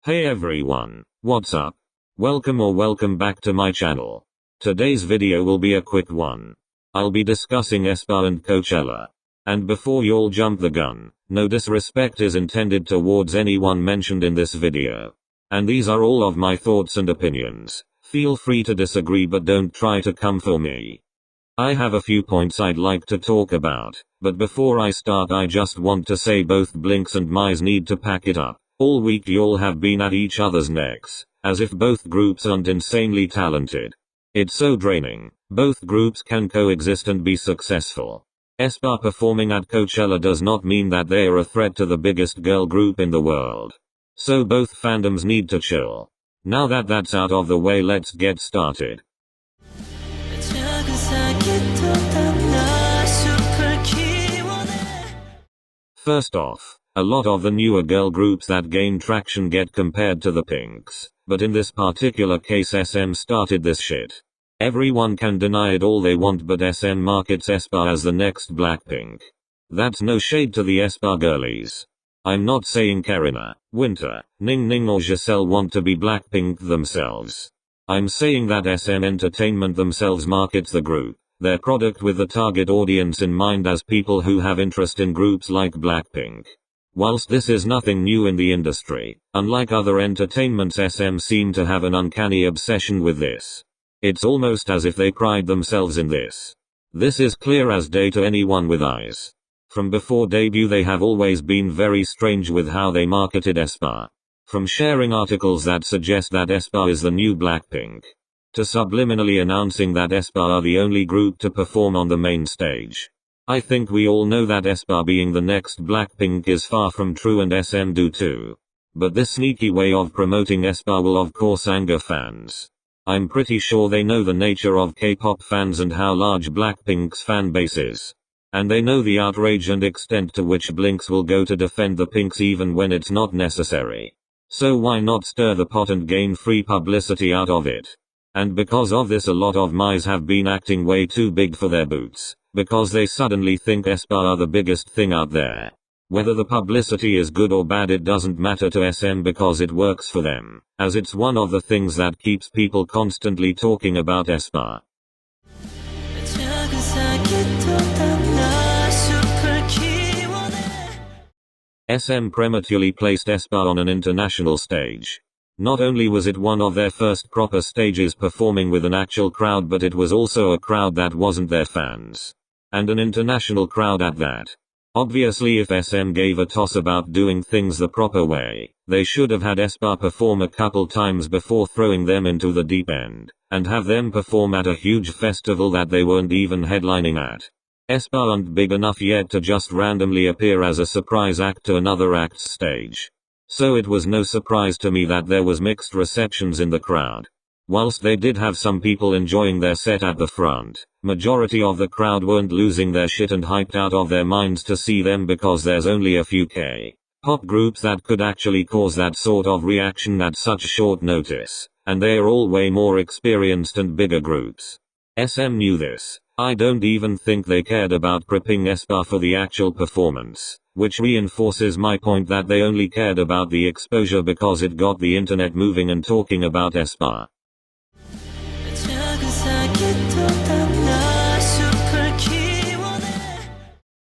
Hey everyone, what's up? Welcome back to my channel. Today's video will be a quick one. I'll be discussing aespa and Coachella. And before y'all jump the gun, no disrespect is intended towards anyone mentioned in this video. And these are all of my thoughts and opinions. Feel free to disagree but don't try to come for me. I have a few points I'd like to talk about, but before I start I just want to say both Blinks and Mize need to pack it up. All week y'all have been at each other's necks, as if both groups aren't insanely talented. It's so draining. Both groups can coexist and be successful. aespa performing at Coachella does not mean that they are a threat to the biggest girl group in the world. So both fandoms need to chill. Now that that's out of the way, let's get started. First off, a lot of the newer girl groups that gain traction get compared to the Pinks, but in this particular case SM started this shit. Everyone can deny it all they want, but SM markets aespa as the next Blackpink. That's no shade to the aespa girlies. I'm not saying Karina, Winter, Ning or Giselle want to be Blackpink themselves. I'm saying that SM Entertainment themselves markets the group, their product, with the target audience in mind as people who have interest in groups like Blackpink. Whilst this is nothing new in the industry, unlike other entertainments, SM seem to have an uncanny obsession with this. It's almost as if they pride themselves in this. This is clear as day to anyone with eyes. From before debut they have always been very strange with how they marketed aespa. From sharing articles that suggest that aespa is the new Blackpink, to subliminally announcing that aespa are the only group to perform on the main stage. I think we all know that aespa being the next Blackpink is far from true, and SM do too. But this sneaky way of promoting aespa will of course anger fans. I'm pretty sure they know the nature of K-pop fans and how large Blackpink's fan base is. And they know the outrage and extent to which Blinks will go to defend the Pinks even when it's not necessary. So why not stir the pot and gain free publicity out of it? And because of this, a lot of Mize have been acting way too big for their boots, because they suddenly think aespa are the biggest thing out there. Whether the publicity is good or bad, it doesn't matter to SM because it works for them, as it's one of the things that keeps people constantly talking about aespa. SM prematurely placed aespa on an international stage. Not only was it one of their first proper stages performing with an actual crowd, but it was also a crowd that wasn't their fans. And an international crowd at that. Obviously, if SM gave a toss about doing things the proper way, they should have had aespa perform a couple times before throwing them into the deep end, and have them perform at a huge festival that they weren't even headlining at. aespa aren't big enough yet to just randomly appear as a surprise act to another act's stage. So it was no surprise to me that there was mixed receptions in the crowd. Whilst they did have some people enjoying their set at the front, majority of the crowd weren't losing their shit and hyped out of their minds to see them, because there's only a few K-pop groups that could actually cause that sort of reaction at such short notice, and they are all way more experienced and bigger groups. SM knew this. I don't even think they cared about prepping aespa for the actual performance, which reinforces my point that they only cared about the exposure because it got the internet moving and talking about aespa.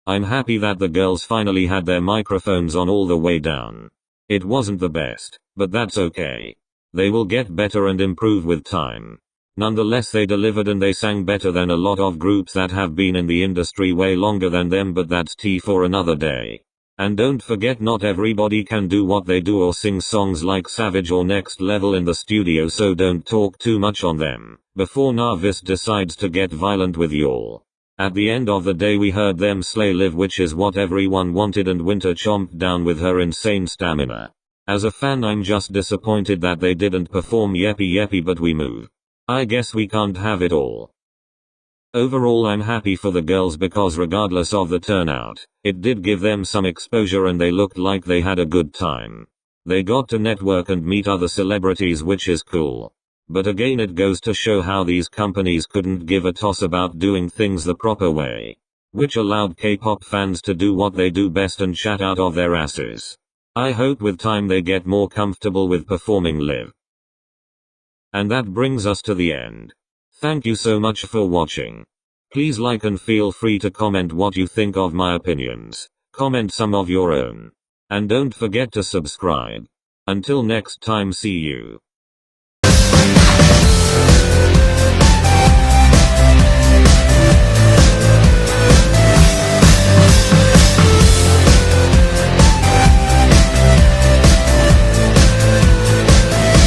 I'm happy that the girls finally had their microphones on all the way down. It wasn't the best, but that's okay. They will get better and improve with time. Nonetheless, they delivered and they sang better than a lot of groups that have been in the industry way longer than them, but that's tea for another day. And don't forget, not everybody can do what they do or sing songs like Savage or Next Level in the studio, so don't talk too much on them before Narvis decides to get violent with y'all. At the end of the day, we heard them slay live, which is what everyone wanted, and Winter chomped down with her insane stamina. As a fan, I'm just disappointed that they didn't perform Yeppy, but we move. I guess we can't have it all. Overall, I'm happy for the girls because regardless of the turnout, it did give them some exposure and they looked like they had a good time. They got to network and meet other celebrities, which is cool. But again, it goes to show how these companies couldn't give a toss about doing things the proper way, which allowed K-pop fans to do what they do best and chat out of their asses. I hope with time they get more comfortable with performing live. And that brings us to the end. Thank you so much for watching. Please like and feel free to comment what you think of my opinions. Comment some of your own. And don't forget to subscribe. Until next time, see you.